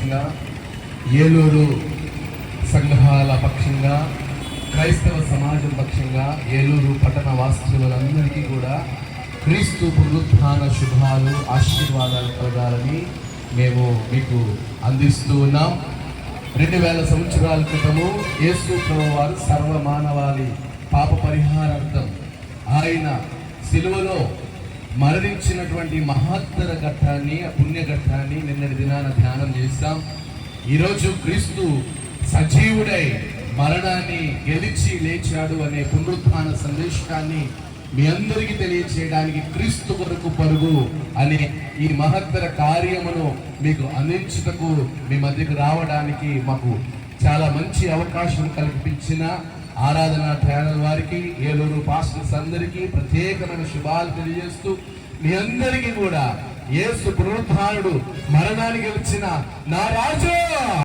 పక్షంగా, ఏలూరు సంఘాల పక్షంగా, క్రైస్తవ సమాజం పక్షంగా, ఏలూరు పట్టణ వాస్తవులందరికీ కూడా క్రీస్తు పునరుత్థాన శుభాలు, ఆశీర్వాదాలు కలగాలని మేము మీకు అందిస్తూ ఉన్నాం. 2000 సంవత్సరాల క్రితము యేసు ప్రభువారు సర్వమానవాళి పాప పరిహారార్థం ఆయన సిలువలో మరణించినటువంటి మహత్తర ఘట్టాన్ని, ఆ పుణ్య ఘట్టాన్ని నిన్నటి దినాన ధ్యానం చేస్తాం. ఈరోజు క్రీస్తు సజీవుడై మరణాన్ని గెలిచి లేచాడు అనే పునరుత్థాన సందేశాన్ని మీ అందరికీ తెలియచేయడానికి క్రీస్తు కొరకు పరుగు అనే ఈ మహత్తర కార్యమును మీకు అందించుటకు మీ మధ్యకు రావడానికి మాకు చాలా మంచి అవకాశం కల్పించిన ఆరాధన ఛానల్ వారికి, ఏలూరు పాస్టర్స్ అందరికీ ప్రత్యేకమైన శుభాలు తెలియజేస్తూ మీ అందరికీ కూడా యేసు పునరుత్థానుడు మరణాన్ని గెలిచిన నా రాజు